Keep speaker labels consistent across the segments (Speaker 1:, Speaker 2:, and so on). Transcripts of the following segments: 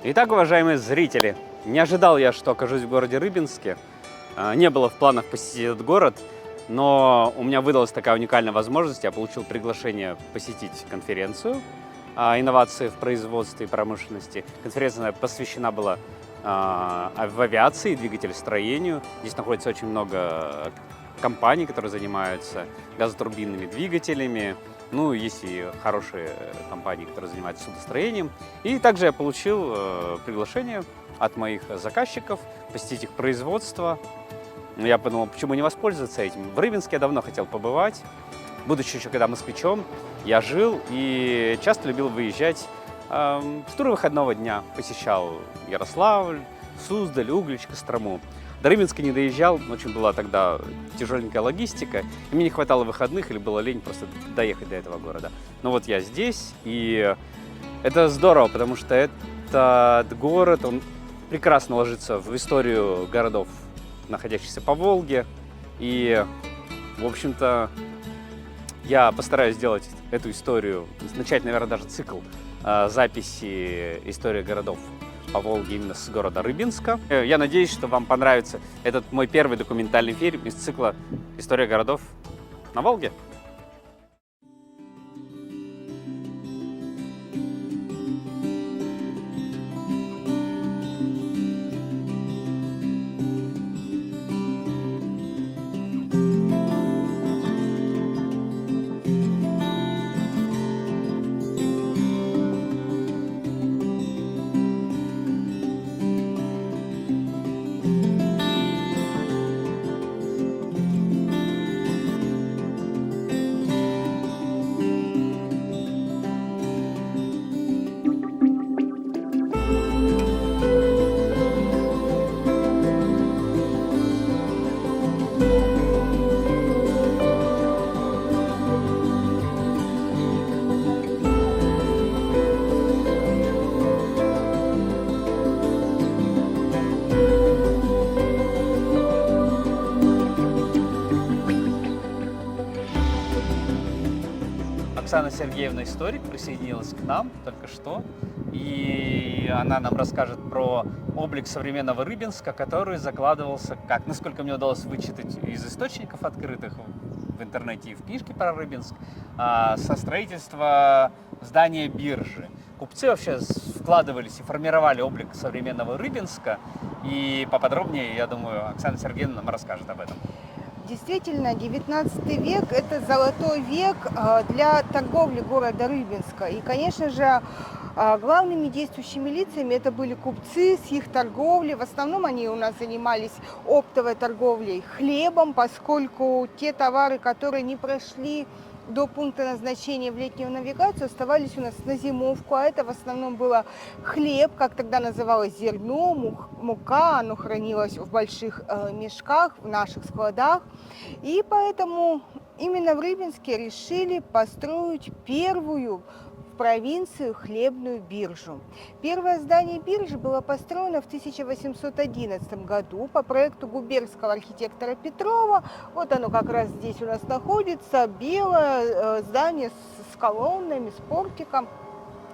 Speaker 1: Итак, уважаемые зрители, не ожидал я, что окажусь в городе Рыбинске. Не было в планах посетить этот город, но у меня выдалась такая уникальная возможность. Я получил приглашение посетить конференцию инновации в производстве и промышленности. Конференция посвящена была в авиации, двигателестроению. Здесь находится очень много компаний, которые занимаются газотурбинными двигателями. Ну, есть и хорошие компании, которые занимаются судостроением. И также я получил приглашение от моих заказчиков посетить их производство. Я подумал, почему не воспользоваться этим. В Рыбинске я давно хотел побывать. Будучи еще когда москвичом, я жил и часто любил выезжать в туры выходного дня. Посещал Ярославль, Суздаль, Углич, Кострому. До Рыбинска не доезжал, очень была тогда тяжеленькая логистика, и мне не хватало выходных или было лень просто доехать до этого города. Но вот я здесь, и это здорово, потому что этот город, он прекрасно ложится в историю городов, находящихся по Волге. И, в общем-то, я постараюсь сделать эту историю, начать, наверное, даже цикл записи истории городов по Волге именно с города Рыбинска. Я надеюсь, что вам понравится этот мой первый документальный фильм из цикла «История городов на Волге». Оксана Сергеевна, историк, присоединилась к нам только что, и она нам расскажет про облик современного Рыбинска, который закладывался, как, насколько мне удалось вычитать из источников открытых в интернете и в книжке про Рыбинск, со строительства здания биржи. Купцы вообще вкладывались и формировали облик современного Рыбинска, и поподробнее, я думаю, Оксана Сергеевна нам расскажет об этом.
Speaker 2: Действительно, 19 век – это золотой век для торговли города Рыбинска. И, конечно же, главными действующими лицами это были купцы с их торговлей. В основном они у нас занимались оптовой торговлей хлебом, поскольку те товары, которые не прошли до пункта назначения в летнюю навигацию, оставались у нас на зимовку, а это в основном было хлеб, как тогда называлось зерно, мука, оно хранилось в больших мешках, в наших складах, и поэтому именно в Рыбинске решили построить первую в провинцию хлебную биржу. Первое здание биржи было построено в 1811 году по проекту губернского архитектора Петрова. Вот оно как раз здесь у нас находится, белое здание с колоннами, с портиком.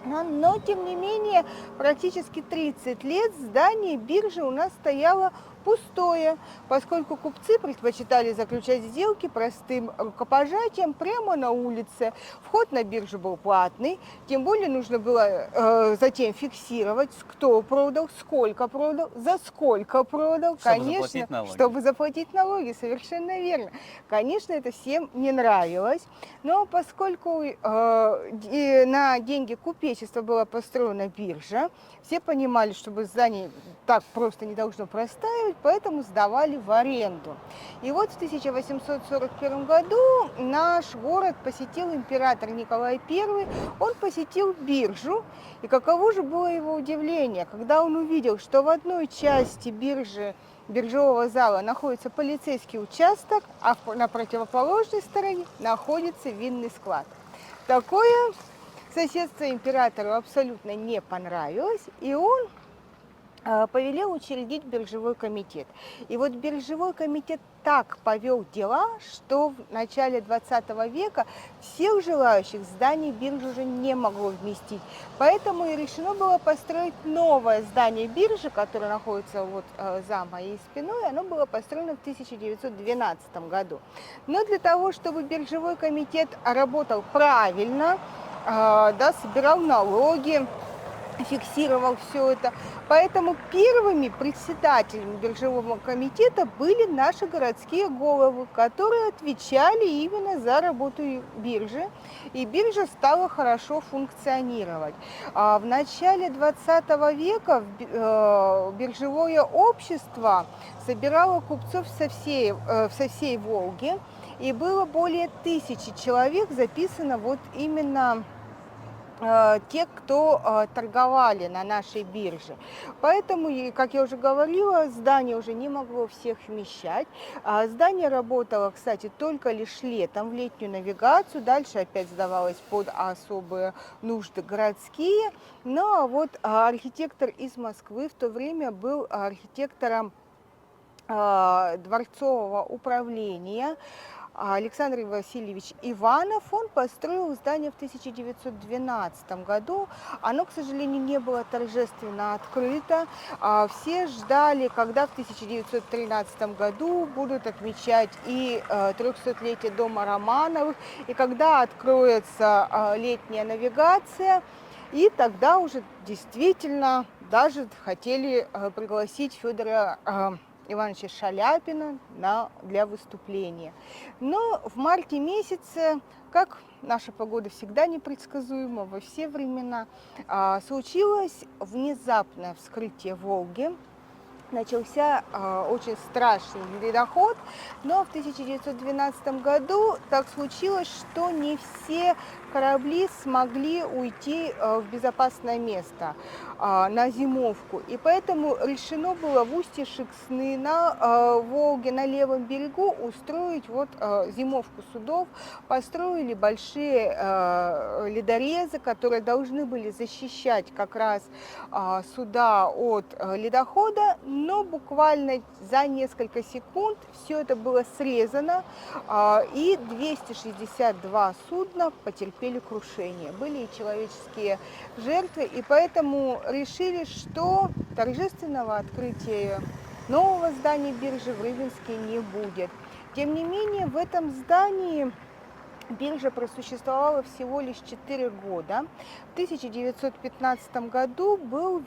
Speaker 2: Но, тем не менее, практически 30 лет здание биржи у нас стояло пустое, поскольку купцы предпочитали заключать сделки простым рукопожатием прямо на улице. Вход на биржу был платный, тем более нужно было затем фиксировать, кто продал, сколько продал, за сколько продал. Конечно, чтобы заплатить налоги, совершенно верно. Конечно, это всем не нравилось, но поскольку на деньги купечества была построена биржа, все понимали, что здание так просто не должно простаивать, поэтому сдавали в аренду. И вот в 1841 году наш город посетил император Николай I, он посетил биржу, и каково же было его удивление, когда он увидел, что в одной части биржевого зала находится полицейский участок, а на противоположной стороне находится винный склад. Такое соседство императору абсолютно не понравилось, и он повелел учредить биржевой комитет. И вот биржевой комитет так повел дела, что в начале 20 века всех желающих здание биржи уже не могло вместить. Поэтому и решено было построить новое здание биржи, которое находится вот за моей спиной. Оно было построено в 1912 году. Но для того, чтобы биржевой комитет работал правильно, да, собирал налоги, фиксировал все это. Поэтому первыми председателями биржевого комитета были наши городские головы, которые отвечали именно за работу биржи, и биржа стала хорошо функционировать. В начале 20 века биржевое общество собирало купцов со всей Волги, и было более 1000 человек записано вот именно те, кто торговали на нашей бирже. Поэтому, как я уже говорила, здание уже не могло всех вмещать. Здание работало, кстати, только лишь летом, в летнюю навигацию. Дальше опять сдавалось под особые нужды городские. Но вот архитектор из Москвы в то время был архитектором дворцового управления Александр Васильевич Иванов. Он построил здание в 1912 году. Оно, к сожалению, не было торжественно открыто. Все ждали, когда в 1913 году будут отмечать и 300-летие дома Романовых, и когда откроется летняя навигация. И тогда уже действительно даже хотели пригласить Федора Ивановича Шаляпина для выступления. Но в марте месяце, как наша погода всегда непредсказуема во все времена, случилось внезапное вскрытие Волги. Начался очень страшный ледоход, но в 1912 году так случилось, что не все корабли смогли уйти в безопасное место на зимовку. И поэтому решено было в устье Шексны на Волге, на левом берегу устроить вот зимовку судов. Построили большие ледорезы, которые должны были защищать как раз суда от ледохода. Но буквально за несколько секунд все это было срезано, и 262 судна потерпели крушение. Были и человеческие жертвы, и поэтому решили, что торжественного открытия нового здания биржи в Рыбинске не будет. Тем не менее, в этом здании биржа просуществовала всего лишь 4 года. В 1915 году была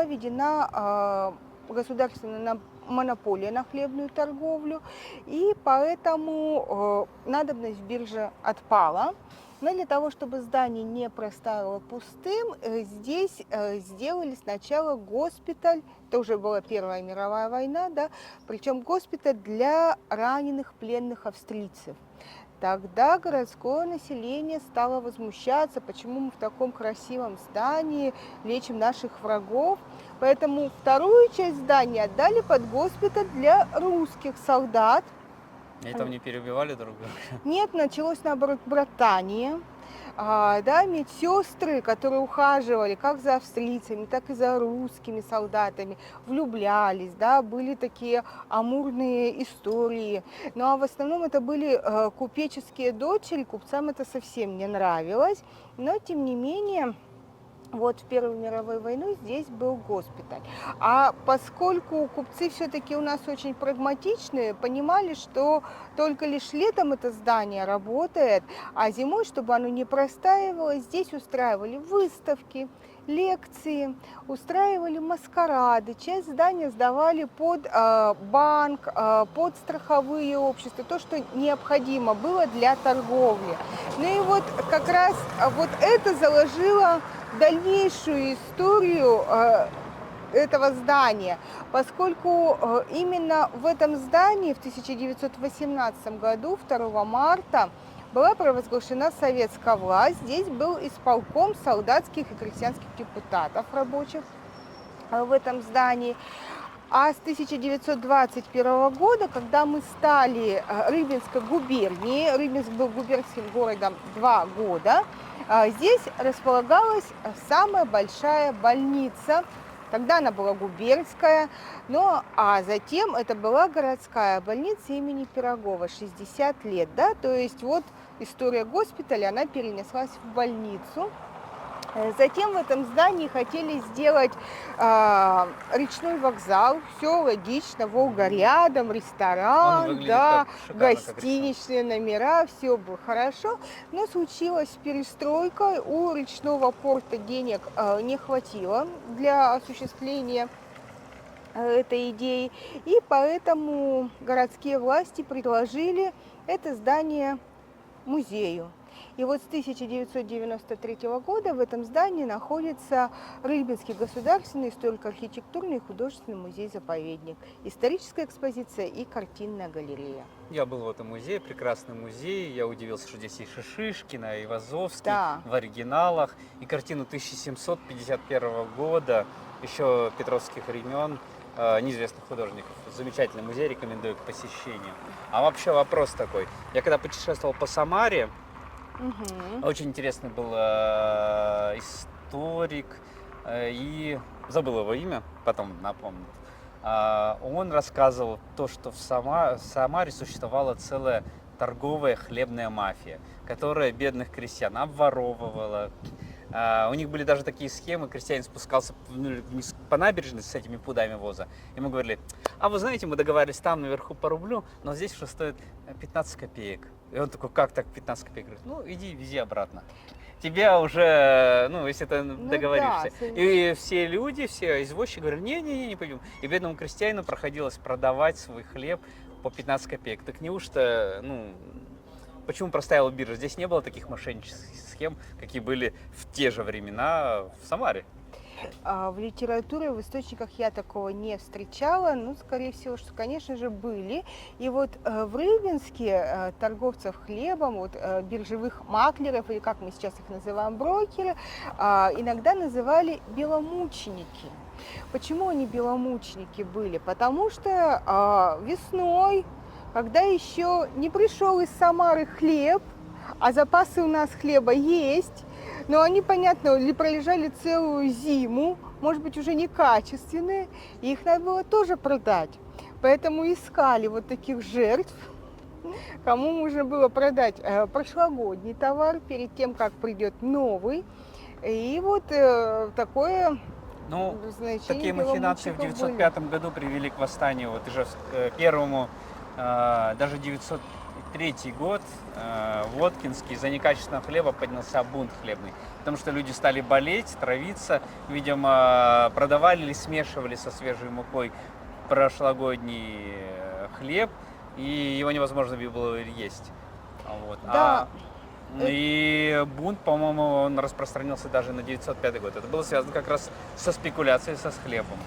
Speaker 2: введена государственная монополия на хлебную торговлю, и поэтому надобность биржи отпала. Но для того, чтобы здание не простояло пустым, здесь сделали сначала госпиталь, это уже была Первая мировая война, да, причем госпиталь для раненых пленных австрийцев. Тогда городское население стало возмущаться, почему мы в таком красивом здании лечим наших врагов. Поэтому вторую часть здания отдали под госпиталь для русских солдат.
Speaker 1: И там не перебивали друг друга?
Speaker 2: Нет, началось наоборот братание. Да, медсестры, которые ухаживали как за австрийцами, так и за русскими солдатами, влюблялись, да, были такие амурные истории. Ну а в основном это были купеческие дочери, купцам это совсем не нравилось, но тем не менее вот в Первую мировую войну здесь был госпиталь. А поскольку купцы все-таки у нас очень прагматичные, понимали, что только лишь летом это здание работает, а зимой, чтобы оно не простаивало, здесь устраивали выставки, лекции, устраивали маскарады. Часть здания сдавали под банк, под страховые общества, то, что необходимо было для торговли. Ну и вот как раз вот это заложило дальнейшую историю этого здания, поскольку именно в этом здании в 1918 году, 2 марта, была провозглашена советская власть. Здесь был исполком солдатских и крестьянских депутатов рабочих в этом здании. А с 1921 года, когда мы стали Рыбинской губернией, Рыбинск был губернским городом 2 года, здесь располагалась самая большая больница Тогда она была губернская, а затем это была городская больница имени Пирогова, 60 лет, да, то есть вот история госпиталя, она перенеслась в больницу. Затем в этом здании хотели сделать речной вокзал, все логично, Волга рядом,
Speaker 1: Он
Speaker 2: ресторан,
Speaker 1: выглядит
Speaker 2: да,
Speaker 1: как шикарно, как
Speaker 2: гостиничные номера, все было хорошо, но случилась перестройка, у речного порта денег не хватило для осуществления этой идеи, и поэтому городские власти предложили это здание музею. И вот с 1993 года в этом здании находится Рыбинский государственный историко-архитектурный и художественный музей-заповедник, историческая экспозиция и картинная галерея.
Speaker 1: Я был в этом музее, прекрасный музей. Я удивился, что здесь и Шишишкина, и Вазовский
Speaker 2: Да.
Speaker 1: в оригиналах, и картину 1751 года, еще петровских времен, неизвестных художников. Замечательный музей, рекомендую к посещению. А вообще вопрос такой. Я когда путешествовал по Самаре, очень интересный был историк, и забыл его имя, потом напомню. Он рассказывал то, что в Самаре существовала целая торговая хлебная мафия, которая бедных крестьян обворовывала. У них были даже такие схемы, крестьянин спускался вниз по набережной с этими пудами воза. Ему говорили: а вы знаете, мы договаривались там наверху по рублю, но здесь уже стоит 15 копеек. И он такой: как так 15 копеек? Говорит: ну иди, вези обратно. Тебя уже, если ты договоришься.
Speaker 2: Да,
Speaker 1: И все люди, все извозчики говорят: не пойдем. И бедному крестьянину проходилось продавать свой хлеб по 15 копеек. Так неужто, почему проставила биржа? Здесь не было таких мошеннических схем, какие были в те же времена в Самаре.
Speaker 2: В литературе, в источниках я такого не встречала, скорее всего, что, конечно же, были. И вот в Рыбинске торговцев хлебом, биржевых маклеров, или как мы сейчас их называем, брокеры, иногда называли беломученики. Почему они беломученики были? Потому что весной, когда еще не пришел из Самары хлеб, а запасы у нас хлеба есть, но они, понятно, пролежали целую зиму, может быть, уже некачественные, и их надо было тоже продать. Поэтому искали вот таких жертв, кому можно было продать прошлогодний товар перед тем, как придет новый. И вот такое значение
Speaker 1: такие махинации в 905 году привели к восстанию, вот уже первому, даже 903 год, Воткинский, за некачественного хлеба поднялся бунт хлебный, потому что люди стали болеть, травиться, видимо, продавали или смешивали со свежей мукой прошлогодний хлеб, и его невозможно было есть. Вот.
Speaker 2: Да.
Speaker 1: И бунт, по-моему, он распространился даже на 905 год. Это было связано как раз со спекуляцией с хлебом.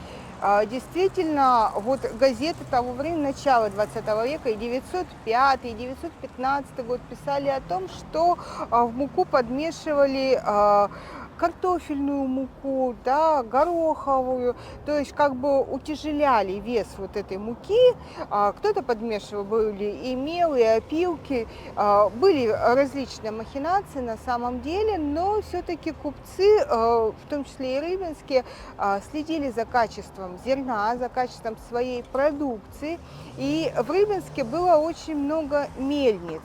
Speaker 2: Действительно, вот газеты того времени, начала 20 века, и 905, и 915 год писали о том, что в муку подмешивали картофельную муку, да, гороховую, то есть как бы утяжеляли вес вот этой муки. Кто-то подмешивал, были и мел, и опилки, были различные махинации на самом деле, но все-таки купцы, в том числе и рыбинские, следили за качеством зерна, за качеством своей продукции. И в Рыбинске было очень много мельниц.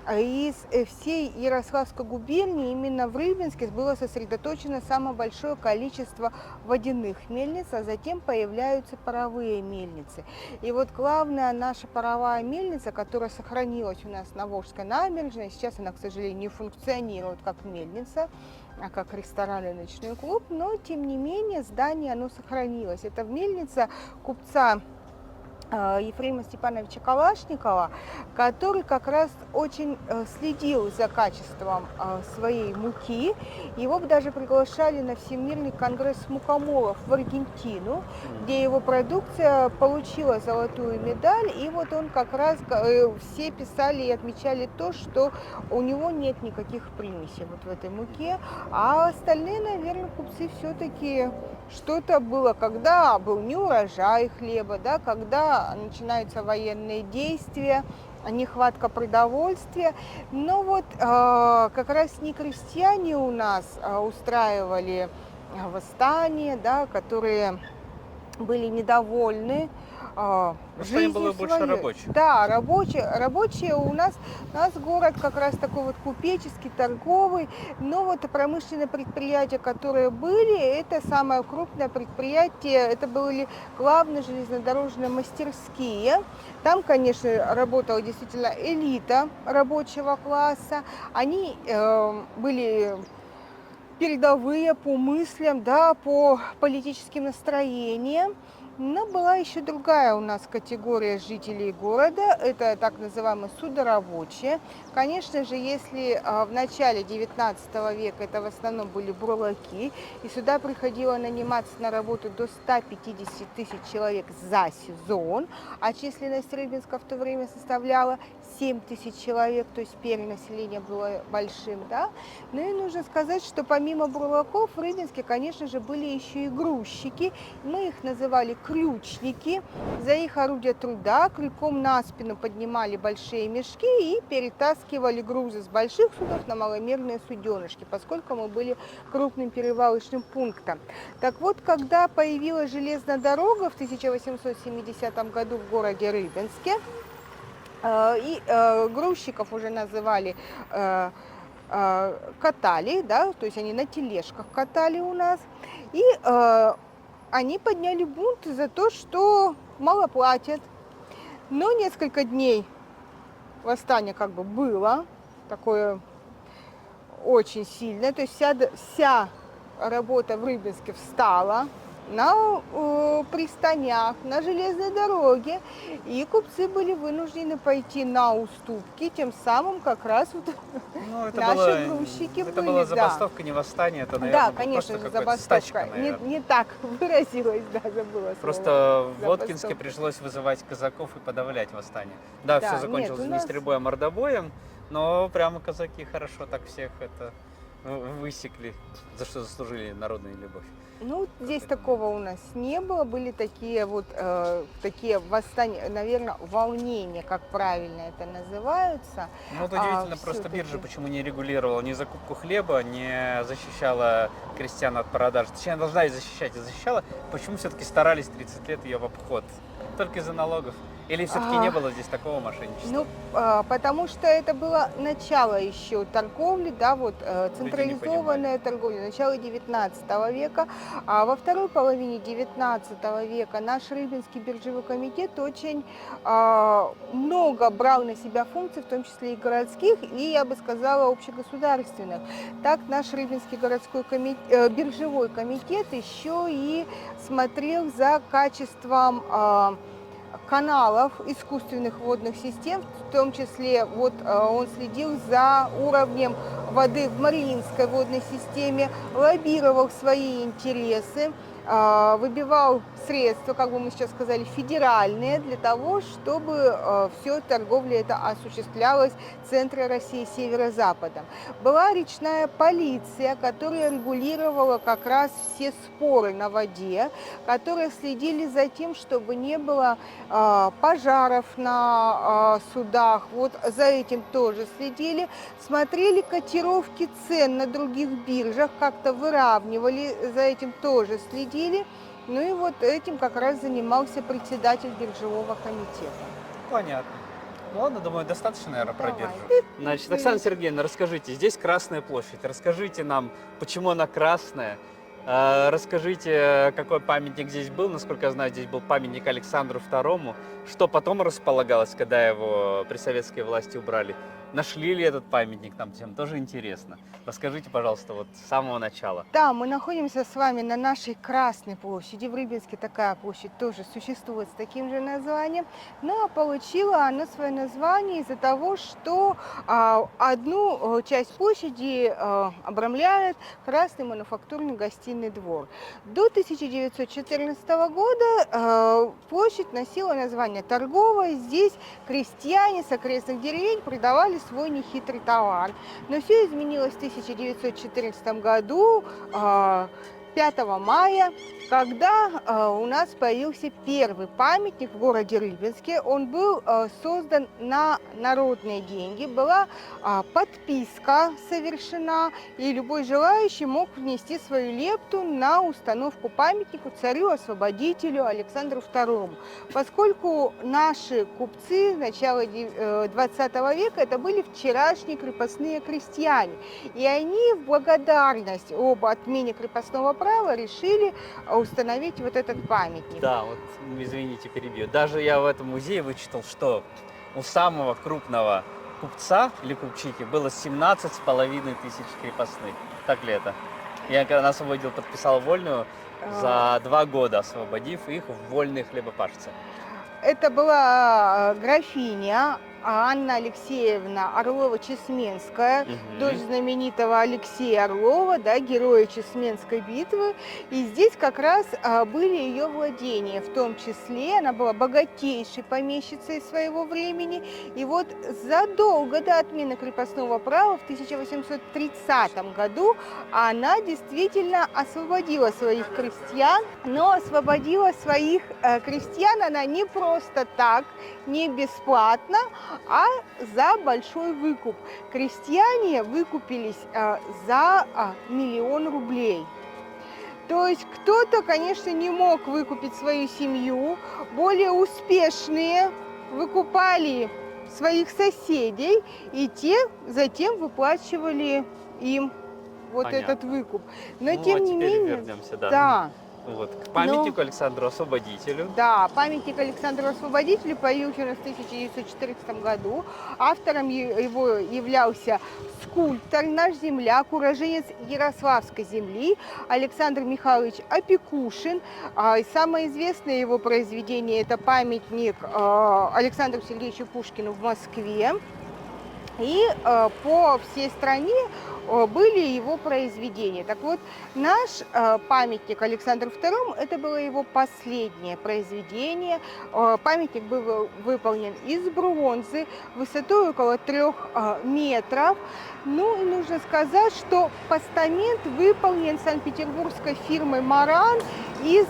Speaker 2: Из всей Ярославской губернии именно в Рыбинске было сосредоточено самое большое количество водяных мельниц, а затем появляются паровые мельницы. И вот главная наша паровая мельница, которая сохранилась у нас на Волжской набережной, сейчас она, к сожалению, не функционирует как мельница, а как ресторан и ночной клуб, но тем не менее здание оно сохранилось. Это мельница купца Ефрема Степановича Калашникова, который как раз очень следил за качеством своей муки. Его даже приглашали на Всемирный конгресс мукомолов в Аргентину, где его продукция получила золотую медаль. И вот он как раз, все писали и отмечали то, что у него нет никаких примесей вот в этой муке. А остальные, наверное, купцы все-таки что-то было, когда был неурожай хлеба, да, когда начинаются военные действия, нехватка продовольствия. Но вот как раз не крестьяне у нас устраивали восстания, да, которые были недовольны
Speaker 1: Восстание было
Speaker 2: жизнью
Speaker 1: больше
Speaker 2: своей.
Speaker 1: рабочих.
Speaker 2: Да, рабочие у нас город как раз такой вот купеческий, торговый, но вот промышленные предприятия, которые были, это самое крупное предприятие, это были главные железнодорожные мастерские. Там, конечно, работала действительно элита рабочего класса, они были передовые по мыслям, да, по политическим настроениям. Но была еще другая у нас категория жителей города, это так называемые судорабочие. Конечно же, если в начале 19 века это в основном были бурлаки, и сюда приходило наниматься на работу до 150 тысяч человек за сезон, а численность Рыбинска в то время составляла 7 тысяч человек, то есть перенаселение было большим, да. Ну и нужно сказать, что помимо бурлаков в Рыбинске, конечно же, были еще и грузчики. Мы их называли ключники. За их орудия труда крюком на спину поднимали большие мешки и перетаскивали грузы с больших судов на маломерные суденышки, поскольку мы были крупным перевалочным пунктом. Так вот, когда появилась железная дорога в 1870 году в городе Рыбинске, и грузчиков уже называли катали, да, то есть они на тележках катали у нас, и они подняли бунт за то, что мало платят. Но несколько дней восстание как бы было, такое очень сильное, то есть вся работа в Рыбинске встала на пристанях, на железной дороге, и купцы были вынуждены пойти на уступки, тем самым как раз вот
Speaker 1: Ну, это
Speaker 2: наши грузчики
Speaker 1: это
Speaker 2: были,
Speaker 1: была
Speaker 2: да.
Speaker 1: забастовка, не восстание, это, наверное,
Speaker 2: Да,
Speaker 1: было
Speaker 2: конечно
Speaker 1: просто
Speaker 2: же,
Speaker 1: какая-то стачка,
Speaker 2: забастовка. Не,
Speaker 1: наверное.
Speaker 2: не так выразилась, да, забыла слово.
Speaker 1: Просто в Воткинске
Speaker 2: Забастовка.
Speaker 1: пришлось вызывать казаков и подавлять восстание. Да,
Speaker 2: Да,
Speaker 1: все
Speaker 2: нет,
Speaker 1: закончилось
Speaker 2: у
Speaker 1: не
Speaker 2: нас-
Speaker 1: стрельбой, а мордобоем, но прямо казаки хорошо так всех это высекли, за что заслужили народную любовь.
Speaker 2: Ну, здесь
Speaker 1: это
Speaker 2: такого у нас не было. Были такие вот такие восстания, наверное, волнения, как правильно это называются.
Speaker 1: Ну вот удивительно, просто
Speaker 2: всё-таки.
Speaker 1: биржа почему не регулировала ни закупку хлеба, не защищала крестьян от продажи. Точнее, она должна и защищать, и защищала. Почему все-таки старались 30 лет ее в обход? Только из-за налогов? Или все-таки не было здесь такого мошенничества?
Speaker 2: Ну, потому что это было начало еще торговли, да, вот централизованная торговля, начало 19 века. А во второй половине 19 века наш Рыбинский биржевой комитет очень много брал на себя функций, в том числе и городских, и, я бы сказала, общегосударственных. Так наш Рыбинский городской биржевой комитет еще и смотрел за качеством каналов, искусственных водных систем, в том числе вот он следил за уровнем воды в Мариинской водной системе, лоббировал свои интересы, выбивал средства, как бы мы сейчас сказали, федеральные, для того, чтобы все торговля это осуществлялась в центре России, северо-западом. Была речная полиция, которая регулировала как раз все споры на воде, которые следили за тем, чтобы не было пожаров на судах, вот за этим тоже следили, смотрели котировки цен на других биржах, как-то выравнивали, за этим тоже следили. Ну и вот этим как раз занимался председатель биржевого комитета.
Speaker 1: Понятно. Ну ладно, думаю, достаточно, наверное, про
Speaker 2: Давай.
Speaker 1: биржу. Значит, Оксана Сергеевна, расскажите, здесь Красная площадь. Расскажите нам, почему она красная. Расскажите, какой памятник здесь был. Насколько я знаю, здесь был памятник Александру II. Что потом располагалось, когда его при советской власти убрали? Нашли ли этот памятник? Нам всем тоже интересно. Расскажите, пожалуйста, вот с самого начала.
Speaker 2: Да, мы находимся с вами на нашей Красной площади. В Рыбинске такая площадь тоже существует с таким же названием. Но получила она свое название из-за того, что одну часть площади обрамляет Красный мануфактурный гостиный двор. До 1914 года площадь носила название Торговая. Здесь крестьяне с окрестных деревень продавали свой нехитрый товар. Но все изменилось в 1914 году, 5 мая когда у нас появился первый памятник в городе Рыбинске. Он был создан на народные деньги, была подписка совершена, и любой желающий мог внести свою лепту на установку памятника царю-освободителю Александру II. Поскольку наши купцы начала 20 века это были вчерашние крепостные крестьяне, и они в благодарность об отмене крепостного права решили установить вот этот памятник.
Speaker 1: Да, вот, извините, перебью. Даже я в этом музее вычитал, что у самого крупного купца или купчихи было 17,5 тысяч крепостных. Так ли это? Я когда освободил, подписал вольную за 2 года, освободив их в вольные хлебопашцы.
Speaker 2: Это была графиня Анна Алексеевна Орлова-Чесменская, дочь знаменитого Алексея Орлова, да, героя Чесменской битвы. И здесь как раз были ее владения, в том числе она была богатейшей помещицей своего времени. И вот задолго до отмены крепостного права в 1830 году она действительно освободила своих крестьян, но освободила своих крестьян она не просто так, не бесплатно, а за большой выкуп. Крестьяне выкупились за 1 миллион рублей. То есть кто-то, конечно, не мог выкупить свою семью, более успешные выкупали своих соседей, и те затем выплачивали им вот
Speaker 1: Понятно.
Speaker 2: этот выкуп. Но
Speaker 1: Ну,
Speaker 2: тем
Speaker 1: а
Speaker 2: не
Speaker 1: теперь
Speaker 2: менее,
Speaker 1: вернемся, да.
Speaker 2: да.
Speaker 1: Вот, к памятнику Александру Освободителю.
Speaker 2: Да, памятник Александру Освободителю появился у нас в 1914 году. Автором его являлся скульптор, наш земляк, уроженец Ярославской земли Александр Михайлович Опекушин. И самое известное его произведение – это памятник Александру Сергеевичу Пушкину в Москве. И по всей стране были его произведения. Так вот, наш памятник Александру II – это было его последнее произведение. Памятник был выполнен из бронзы, высотой около 3 метров. Ну и нужно сказать, что постамент выполнен санкт-петербургской фирмой «Маран» из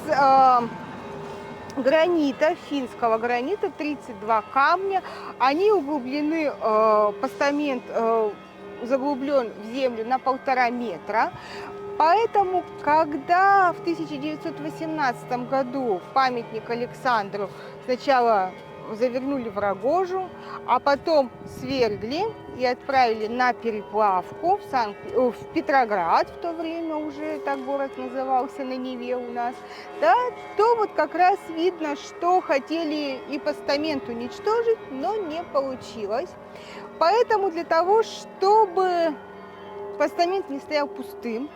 Speaker 2: гранита, финского гранита, 32 камня. Они углублены, постамент заглублен в землю на 1,5 метра. Поэтому, когда в 1918 году памятник Александру сначала завернули в рогожу, а потом свергли и отправили на переплавку в Петроград, в то время уже так город назывался на Неве у нас, да, то вот как раз видно, что хотели и постамент уничтожить, но не получилось. Поэтому для того, чтобы постамент не стоял пустым,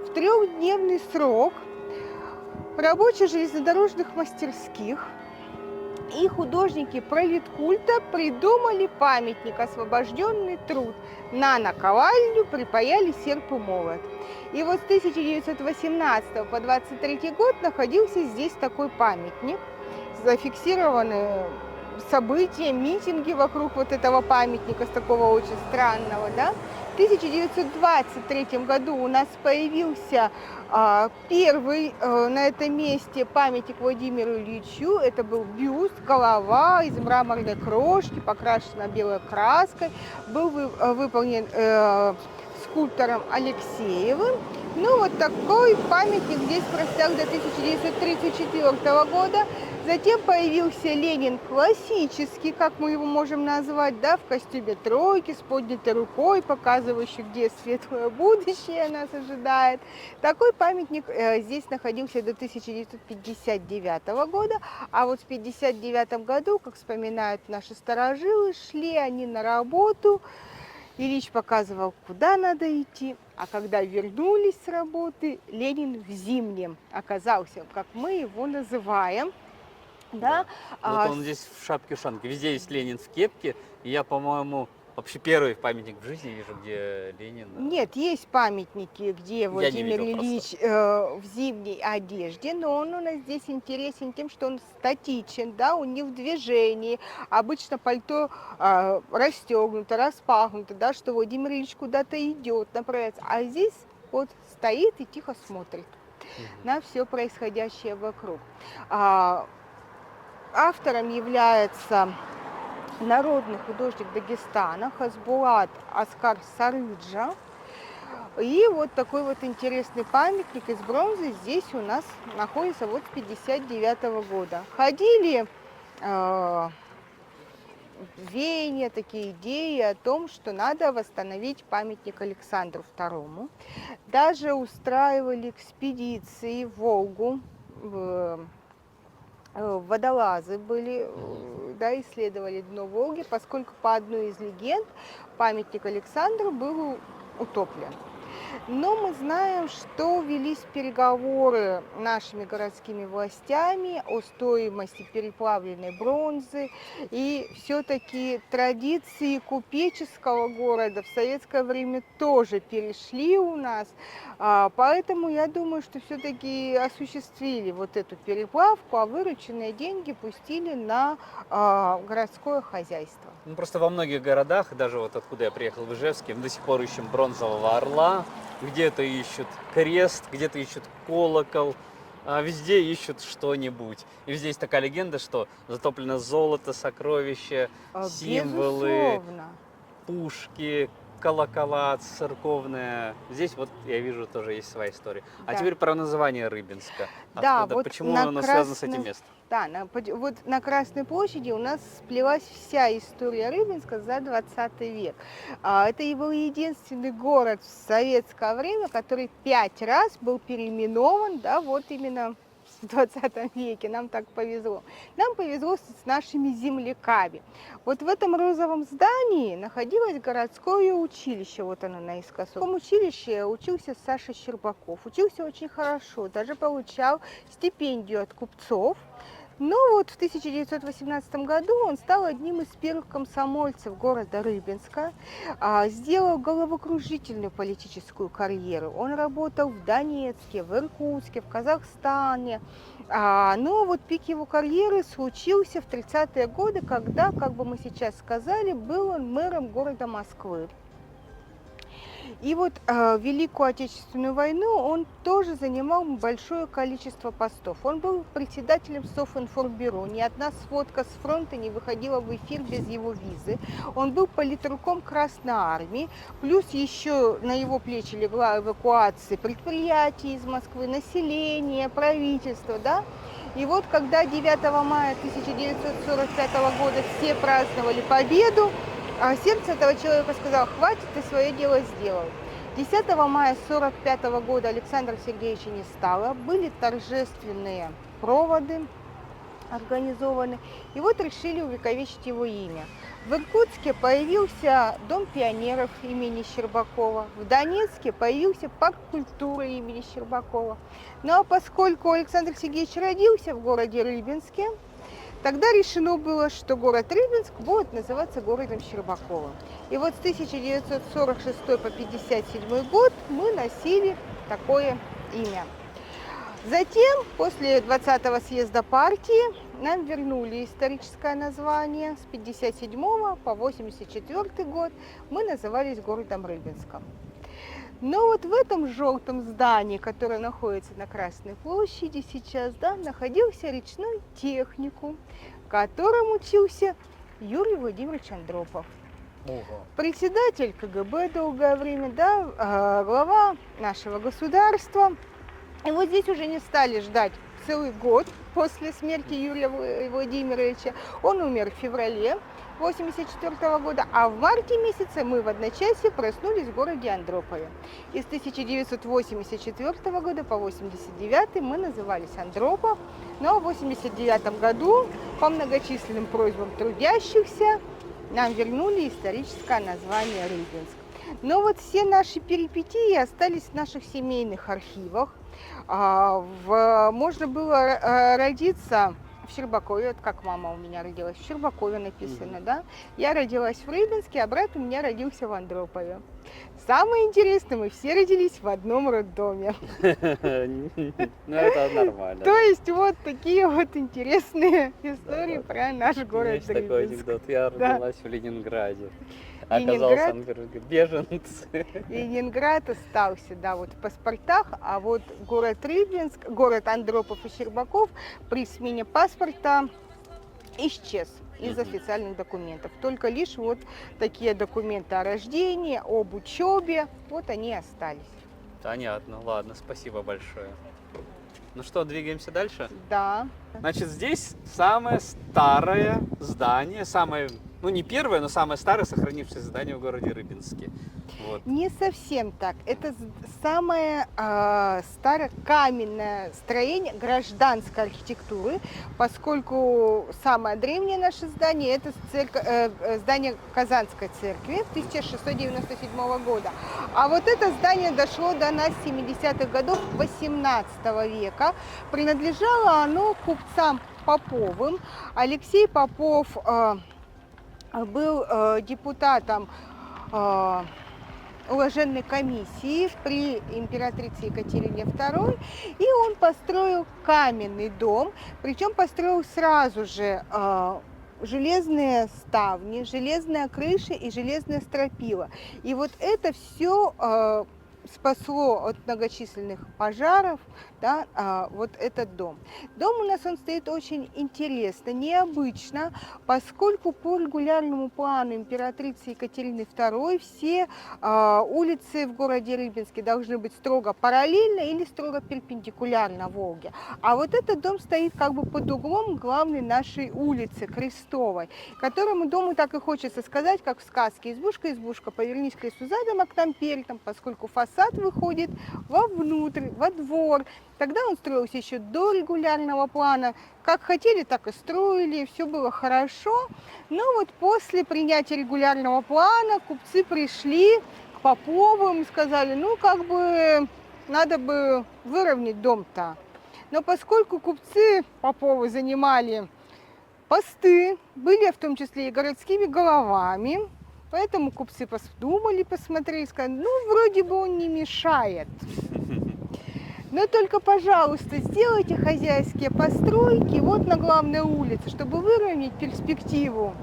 Speaker 2: в 3-дневный срок рабочие железнодорожных мастерских и художники пролеткульта придумали памятник «Освобожденный труд». На наковальню припаяли серп и молот. И вот с 1918 по 23 год находился здесь такой памятник. Зафиксированы события, митинги вокруг вот этого памятника, с такого очень странного, да. В 1923 году у нас появился первый на этом месте памятник Владимиру Ильичу. Это был бюст, голова из мраморной крошки, покрашена белой краской. Был выполнен скульптором Алексеевым. Ну, вот такой памятник здесь простоял до 1934 года. Затем появился Ленин классический, как мы его можем назвать, да, в костюме тройки, с поднятой рукой, показывающий, где светлое будущее нас ожидает. Такой памятник здесь находился до 1959 года. А вот в 1959 году, как вспоминают наши старожилы, шли они на работу. Ильич показывал, куда надо идти, а когда вернулись с работы, Ленин в Зимнем оказался, как мы его называем. Да.
Speaker 1: Вот он здесь в шапке-ушанке. Везде есть Ленин в кепке. И я, по-моему, вообще первый памятник в жизни вижу, где Ленин.
Speaker 2: Нет, есть памятники, где Владимир
Speaker 1: видел
Speaker 2: Ильич в зимней одежде, но он у нас здесь интересен тем, что он статичен, да, он не в движении. Обычно пальто расстегнуто, распахнуто, да, что Владимир Ильич куда-то идет, направляется. А здесь вот стоит и тихо смотрит. на все происходящее вокруг. А, Автором является народный художник Дагестана Хасбулат Аскар Сарыджа. И вот такой вот интересный памятник из бронзы здесь у нас находится вот с 59 года. Ходили веяния, такие идеи о том, что надо восстановить памятник Александру II. Даже устраивали экспедиции в Волгу, водолазы были, да, исследовали дно Волги, поскольку по одной из легенд памятник Александру был утоплен. Но мы знаем, что велись переговоры нашими городскими властями о стоимости переплавленной бронзы, и все-таки традиции купеческого города в советское время тоже перешли у нас, поэтому я думаю, что все-таки осуществили вот эту переплавку, а вырученные деньги пустили на городское хозяйство.
Speaker 1: Ну, просто во многих городах, даже вот откуда я приехал, в Ижевске, мы до сих пор ищем бронзового орла, где-то ищут крест, где-то ищут колокол, а везде ищут что-нибудь. И везде есть такая легенда, что затоплено золото, сокровища, символы,
Speaker 2: Безусловно.
Speaker 1: пушки, колокола церковные. Здесь вот я вижу тоже есть своя история. А
Speaker 2: Да.
Speaker 1: теперь про название Рыбинска.
Speaker 2: Да,
Speaker 1: Откуда,
Speaker 2: вот
Speaker 1: почему
Speaker 2: на
Speaker 1: оно связано с
Speaker 2: Красной-
Speaker 1: этим местом?
Speaker 2: Да, вот на Красной площади у нас сплелась вся история Рыбинска за 20 век. Это и был единственный город в советское время, который 5 раз был переименован, да, вот именно в 20 веке. Нам так повезло. Нам повезло с нашими земляками. Вот в этом розовом здании находилось городское училище, вот оно наискосок. В этом училище учился Саша Щербаков, учился очень хорошо, даже получал стипендию от купцов. Но вот в 1918 году он стал одним из первых комсомольцев города Рыбинска, сделал головокружительную политическую карьеру. Он работал в Донецке, в Иркутске, в Казахстане. Но вот пик его карьеры случился в 30-е годы, когда, как бы мы сейчас сказали, был он мэром города Москвы. И вот в Великую Отечественную войну он тоже занимал большое количество постов. Он был председателем Софинформбюро. Ни одна сводка с фронта не выходила в эфир без его визы. Он был политруком Красной Армии. Плюс еще на его плечи легла эвакуация предприятий из Москвы, населения, правительства. Да? И вот когда 9 мая 1945 года все праздновали победу, сердце этого человека сказало: хватит, ты свое дело сделал. 10 мая 1945 года Александра Сергеевича не стало, были торжественные проводы организованы, и вот решили увековечить его имя. В Иркутске появился Дом пионеров имени Щербакова, в Донецке появился парк культуры имени Щербакова. Ну а поскольку Александр Сергеевич родился в городе Рыбинске, тогда решено было, что город Рыбинск будет называться городом Щербакова. И вот с 1946 по 1957 год мы носили такое имя. Затем, после 20-го съезда партии, нам вернули историческое название. С 1957 по 1984 год мы назывались городом Рыбинском. Но вот в этом желтом здании, которое находится на Красной площади сейчас, да, находился речной техникум, в котором учился Юрий Владимирович Андропов.
Speaker 1: Ого.
Speaker 2: Председатель КГБ долгое время, да, глава нашего государства. И вот здесь уже не стали ждать целый год после смерти Юрия Владимировича. Он умер в феврале 1984 года, а в марте месяце мы в одночасье проснулись в городе Андропове. И с 1984 года по 1989 мы назывались Андропов, но в 1989 году по многочисленным просьбам трудящихся нам вернули историческое название Рыбинск. Но вот все наши перипетии остались в наших семейных архивах. Можно было родиться в Щербакове, вот как мама у меня родилась, в Щербакове написано, да. Я родилась в Рыбинске, а брат у меня родился в Андропове. Самое интересное, мы все родились в одном роддоме.
Speaker 1: Ну, это нормально.
Speaker 2: То есть вот такие вот интересные истории про наш город
Speaker 1: Есть такой
Speaker 2: Рыбинск.
Speaker 1: анекдот. Я
Speaker 2: Да.
Speaker 1: родилась в Ленинграде.
Speaker 2: Ленинград?
Speaker 1: Оказался, например, беженцы.
Speaker 2: Ленинград остался, да, вот в паспортах, а вот город Рыбинск, город Андропов и Щербаков при смене паспорта исчез из
Speaker 1: Мгм.
Speaker 2: официальных документов. Только лишь вот такие документы о рождении, об учебе, вот они и остались.
Speaker 1: Понятно, ладно, спасибо большое. Ну что, двигаемся дальше?
Speaker 2: Да.
Speaker 1: Значит, здесь самое старое здание, самое, ну не первое, но самое старое сохранившееся здание в городе Рыбинске. Вот.
Speaker 2: Не совсем так. Это самое старое каменное строение гражданской архитектуры, поскольку самое древнее наше здание это здание Казанской церкви 1697 года. А вот это здание дошло до нас 70-х годов 18 века. Принадлежало оно купцам Поповым. Алексей Попов был депутатом уложенной комиссии при императрице Екатерине II, и он построил каменный дом, причем построил сразу же железные ставни, железная крыша и железное стропила. И вот это все спасло от многочисленных пожаров, да, вот этот дом. Дом у нас он стоит очень интересно, необычно, поскольку по регулярному плану императрицы Екатерины II все улицы в городе Рыбинске должны быть строго параллельно или строго перпендикулярно Волге. А вот этот дом стоит как бы под углом главной нашей улицы, Крестовой, которому дому так и хочется сказать, как в сказке: избушка, избушка, повернись к лесу задом, а к нам передом, поскольку фасад выходит вовнутрь, во двор. Тогда он строился еще до регулярного плана. Как хотели, так и строили, все было хорошо. Но вот после принятия регулярного плана купцы пришли к Поповым и сказали, ну как бы надо бы выровнять дом-то. Но поскольку купцы Поповы занимали посты, были в том числе и городскими головами, поэтому купцы подумали, посмотрели, сказали, ну вроде бы он не мешает. Но только, пожалуйста, сделайте хозяйские постройки вот на главной улице, чтобы выровнять перспективу.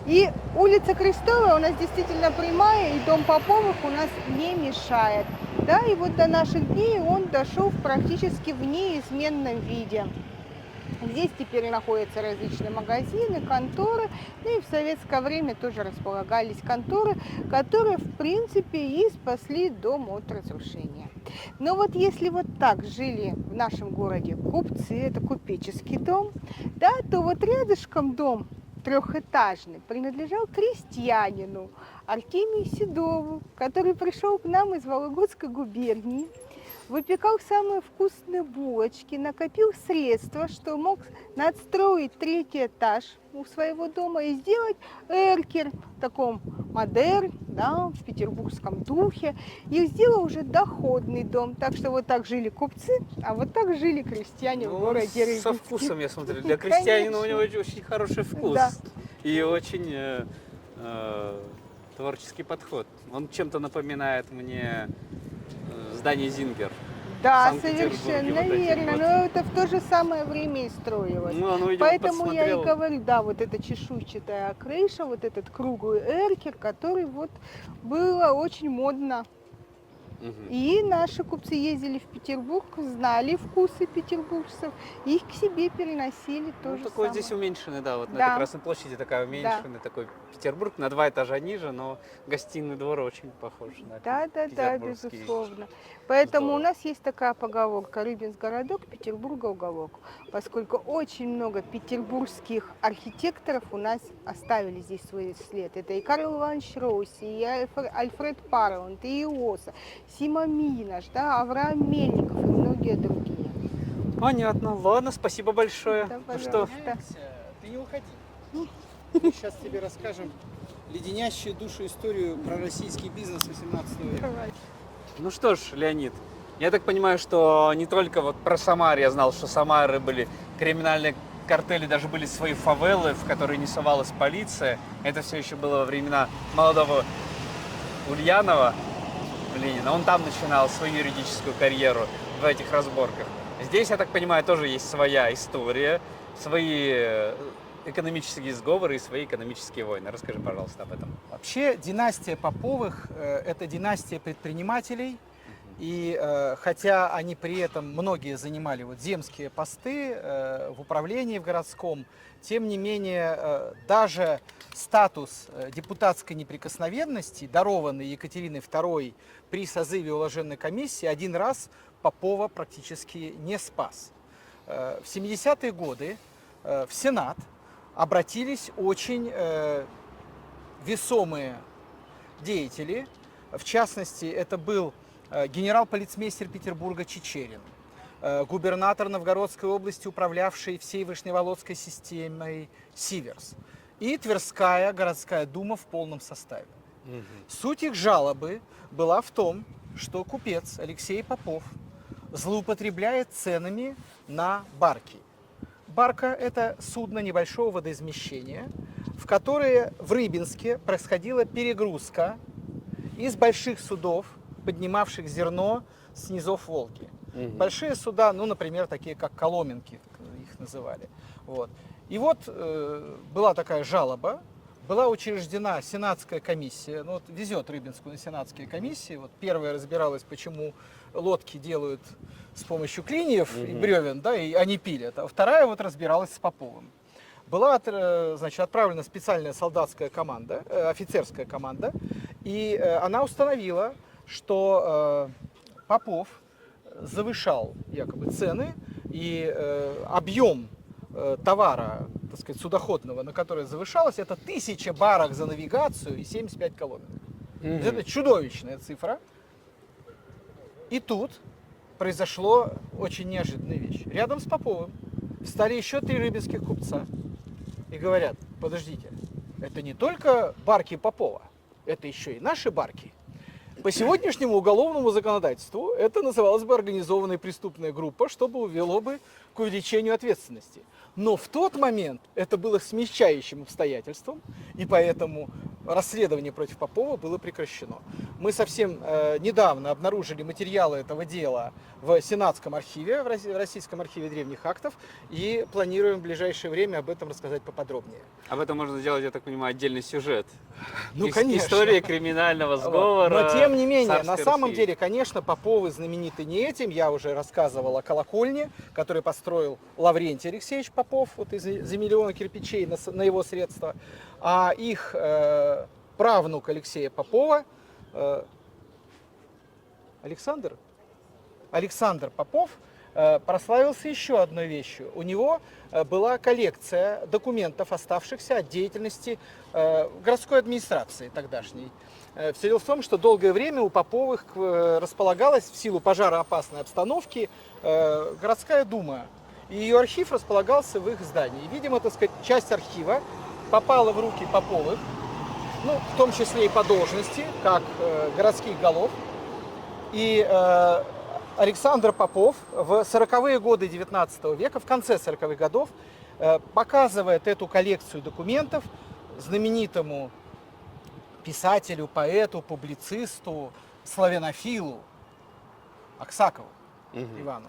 Speaker 2: И улица Крестовая у нас действительно прямая, и дом Поповых у нас не мешает. Да, и вот до наших дней он дошел практически в неизменном виде. Здесь теперь находятся различные магазины, конторы, ну и в советское время тоже располагались конторы, которые в принципе и спасли дом от разрушения. Но вот если вот так жили в нашем городе купцы, это купеческий дом, да, то вот рядышком дом трехэтажный принадлежал крестьянину Артемию Седову, который пришел к нам из Вологодской губернии, выпекал самые вкусные булочки, накопил средства, что мог надстроить третий этаж у своего дома и сделать эркер в таком модерн, да, в петербургском духе. И сделал уже доходный дом. Так что вот так жили купцы, а вот так жили крестьяне в городе Рыбинске.
Speaker 1: Со вкусом, я смотрю. Для крестьянина у него очень хороший вкус.
Speaker 2: Да.
Speaker 1: И очень творческий подход. Он чем-то напоминает мне здание Зингер.
Speaker 2: Да,
Speaker 1: Санкт-Петербурге
Speaker 2: совершенно
Speaker 1: вот эти
Speaker 2: верно.
Speaker 1: вот.
Speaker 2: Но это в то же самое время и строилось.
Speaker 1: Ну, он, видимо,
Speaker 2: Поэтому я и
Speaker 1: подсмотрел.
Speaker 2: говорю, да, вот эта чешуйчатая крыша, вот этот круглый эркер, который вот было очень модно.
Speaker 1: Мгм.
Speaker 2: И наши купцы ездили в Петербург, знали вкусы петербуржцев, и их к себе переносили
Speaker 1: Ну,
Speaker 2: тоже
Speaker 1: такой
Speaker 2: самое.
Speaker 1: здесь уменьшенный, да, вот на
Speaker 2: Да.
Speaker 1: этой Красной площади такая уменьшенный такой Петербург, на 2 этажа ниже, но гостиный двор очень похож на
Speaker 2: Да,
Speaker 1: петербургский.
Speaker 2: безусловно. Поэтому
Speaker 1: Здорово.
Speaker 2: у нас есть такая поговорка: Рыбинск городок, Петербурга уголок. Поскольку очень много петербургских архитекторов у нас оставили здесь свой след. Это и Карл Иванович Росси, и Альфред Пароланд, и Иоса, Сима Минаш, да, Авраам Мельников и многие другие.
Speaker 1: Понятно. Ладно, спасибо большое.
Speaker 2: Да,
Speaker 1: Ну что,
Speaker 2: пожалуйста.
Speaker 3: Ты не уходи. Мы сейчас тебе расскажем леденящую душу историю про российский бизнес 18 века.
Speaker 2: Давай.
Speaker 1: ну что ж, Леонид, я так понимаю, что не только вот про Самар я знал, что Самары были криминальные картели, даже были свои фавелы, в которые не совалась полиция. Это все еще было во времена молодого Ульянова. Ленина. Он там начинал свою юридическую карьеру в этих разборках. Здесь, я так понимаю, тоже есть своя история, свои экономические сговоры и свои экономические войны. Расскажи, пожалуйста, об этом.
Speaker 3: Вообще династия Поповых это династия предпринимателей. И хотя они при этом многие занимали вот земские посты в управлении в городском, тем не менее даже статус депутатской неприкосновенности, дарованный Екатериной II при созыве уложенной комиссии, один раз Попова практически не спас. В 70-е годы в Сенат обратились очень весомые деятели. В частности, это был генерал-полицмейстер Петербурга Чичерин, губернатор Новгородской области, управлявший всей Вышневолодской системой Сиверс, и Тверская городская дума в полном составе. Суть их жалобы была в том, что купец Алексей Попов злоупотребляет ценами на барки. Барка – это судно небольшого водоизмещения, в которое в Рыбинске происходила перегрузка из больших судов, поднимавших зерно с низов Волги. Большие суда, ну, например, такие как Коломенки, их называли. Вот. И вот была такая жалоба, была учреждена сенатская комиссия, ну, вот везет Рыбинску на сенатские комиссии. Вот первая разбиралась, почему лодки делают с помощью клиньев и бревен, да, и они пилят. А вторая вот разбиралась с Поповым. Была, значит, отправлена специальная солдатская команда, офицерская команда, и она установила, что Попов завышал якобы цены, и объем товара, так сказать, судоходного, на который завышалось, это 1000 барок за навигацию и 75 коломен. Это чудовищная цифра. И тут произошло очень неожиданная вещь. Рядом с Поповым встали еще 3 рыбинских купца и говорят: подождите, это не только барки Попова, это еще и наши барки. По сегодняшнему уголовному законодательству это называлось бы организованная преступная группа, что увело бы к увеличению ответственности. Но в тот момент это было смягчающим обстоятельством, и поэтому расследование против Попова было прекращено. Мы совсем недавно обнаружили материалы этого дела в Сенатском архиве, в Российском архиве древних актов, и планируем в ближайшее время об этом рассказать поподробнее.
Speaker 1: Об этом можно сделать, я так понимаю, отдельный сюжет.
Speaker 3: Ну, конечно.
Speaker 1: История криминального сговора.
Speaker 3: Но тем не менее, на
Speaker 1: царской
Speaker 3: самом
Speaker 1: России.
Speaker 3: деле, конечно, Поповы знамениты не этим. Я уже рассказывал о колокольне, которую построил Лаврентий Алексеевич Попов вот за миллион кирпичей на его средства. А их правнук Алексея Попова, Александр Попов, прославился еще одной вещью. У него была коллекция документов, оставшихся от деятельности городской администрации тогдашней. Все дело в том, что долгое время у Поповых располагалась в силу пожароопасной обстановки городская дума. И ее архив располагался в их здании. И, видимо, так сказать, часть архива попала в руки Поповых, ну, в том числе и по должности, как городских голов. И Александр Попов в 40-е годы 19 века, в конце 40-х годов, показывает эту коллекцию документов знаменитому писателю, поэту, публицисту, славянофилу Аксакову Ивану.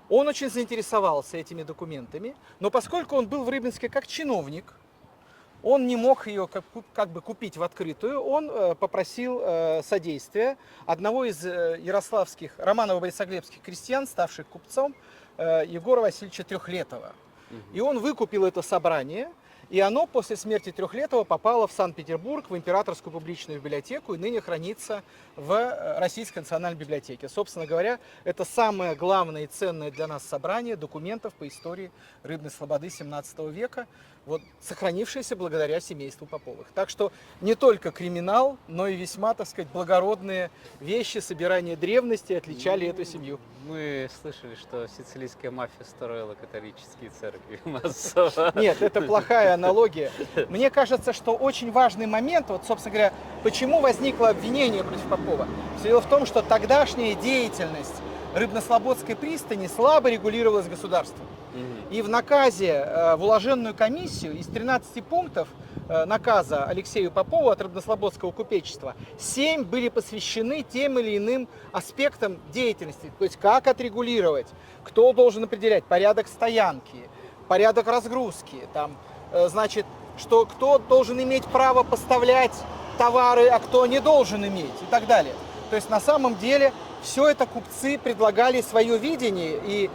Speaker 3: Он очень заинтересовался этими документами, но поскольку он был в Рыбинске как чиновник, он не мог ее как бы купить в открытую, он попросил содействия одного из ярославских, романово-борисоглебских крестьян, ставших купцом, Егора Васильевича Трехлетова. И он выкупил это собрание, и оно после смерти Трехлетова попало в Санкт-Петербург, в Императорскую публичную библиотеку, и ныне хранится в Российской национальной библиотеке. Собственно говоря, это самое главное и ценное для нас собрание документов по истории рыбной слободы 17 века, вот, сохранившееся благодаря семейству Поповых. Так что не только криминал, но и весьма, так сказать, благородные вещи, собирания древности отличали эту семью.
Speaker 1: Мы слышали, что сицилийская мафия строила католические церкви массово.
Speaker 3: Нет, это плохая аналогия. Мне кажется, что очень важный момент, вот, собственно говоря, почему возникло обвинение против Попова. Все дело в том, что тогдашняя деятельность Рыбнослободской пристани слабо регулировалась государством. И в наказе, в уложенную комиссию из 13 пунктов наказа Алексею Попову от Рыбнослободского купечества 7 были посвящены тем или иным аспектам деятельности. То есть как отрегулировать, кто должен определять порядок стоянки, порядок разгрузки, там, значит, что кто должен иметь право поставлять товары, а кто не должен иметь и так далее. То есть на самом деле все это купцы предлагали свое видение, и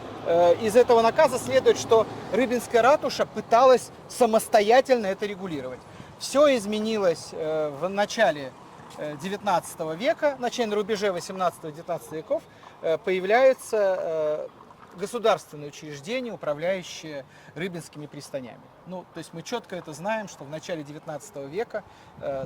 Speaker 3: из этого наказа следует, что Рыбинская ратуша пыталась самостоятельно это регулировать. Все изменилось в начале 19 века, на рубеже 18-19 веков появляются государственные учреждения, управляющие рыбинскими пристанями. Ну, то есть мы четко это знаем, что в начале 19 века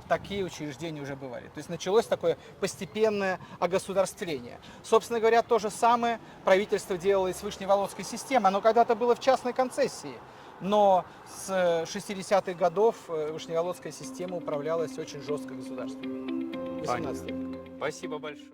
Speaker 3: такие учреждения уже бывали. То есть началось такое постепенное огосударствление. Собственно говоря, то же самое правительство делало и с Вышневолодской системой. Оно когда-то было в частной концессии, но с 60-х годов Вышневолодская система управлялась очень жестко государством. 18 век.
Speaker 1: Спасибо большое.